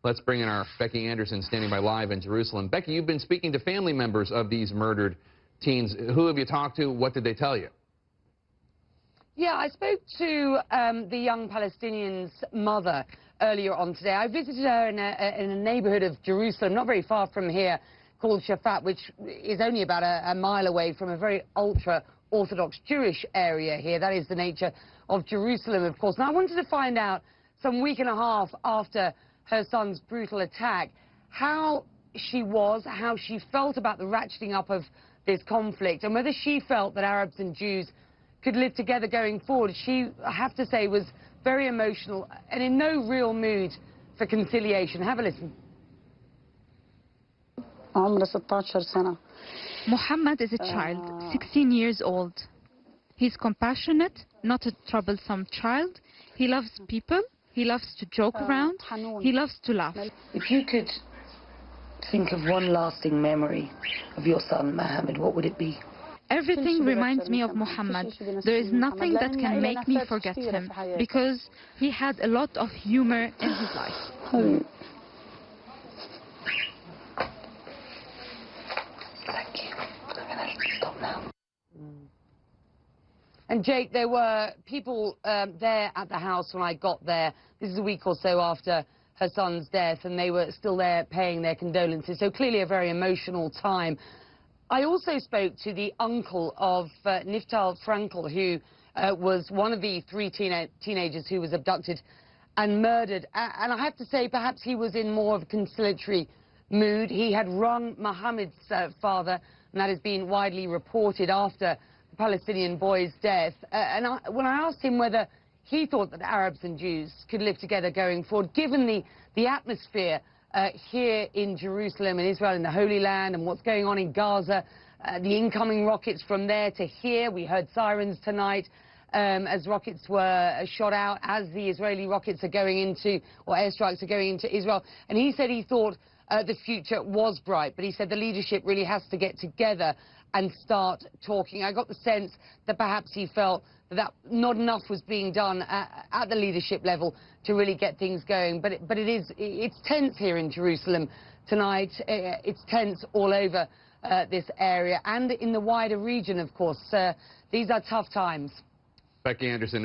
Let's bring in our Becky Anderson, standing by live in Jerusalem. Becky, you've been speaking to family members of these murdered teens. Who have you talked to? What did they tell you? Yeah, I spoke to the young Palestinian's mother earlier on today. I visited her in a neighborhood of Jerusalem, not very far from here, called Shafat, which is only about a mile away from a very ultra-Orthodox Jewish area here. That is the nature of Jerusalem, of course. And I wanted to find out, some week and a half after her son's brutal attack, how she was, how she felt about the ratcheting up of this conflict, and whether she felt that Arabs and Jews could live together going forward. She, I have to say, was very emotional and in no real mood for conciliation. Have a listen. Muhammad is a child, 16 years old. He's compassionate, not a troublesome child. He loves people. He loves to joke around. He loves to laugh. If you could think of one lasting memory of your son, Mohammed, what would it be? Everything reminds me of Muhammad. There is nothing that can make me forget him, because he had a lot of humor in his life. Thank you. I'm going to stop now. And Jake, there were people there at the house when I got there. This is a week or so after her son's death, and they were still there paying their condolences. So clearly a very emotional time. I also spoke to the uncle of Niftal Frankel, who was one of the three teenagers who was abducted and murdered. And I have to say, perhaps he was in more of a conciliatory mood. He had rung Mohammed's father, and that has been widely reported after the Palestinian boy's death. When I asked him whether he thought that Arabs and Jews could live together going forward, given the atmosphere here in Jerusalem and Israel, in the Holy Land, and what's going on in Gaza, the incoming rockets from there to here. We heard sirens tonight as rockets were shot out, as the Israeli rockets are going into, or airstrikes are going into Israel. And he said he thought the future was bright, but he said the leadership really has to get together and start talking. I got the sense that perhaps he felt that not enough was being done at the leadership level to really get things going. But it's tense here in Jerusalem tonight. It's tense all over this area and in the wider region, of course. These are tough times. Becky Anderson.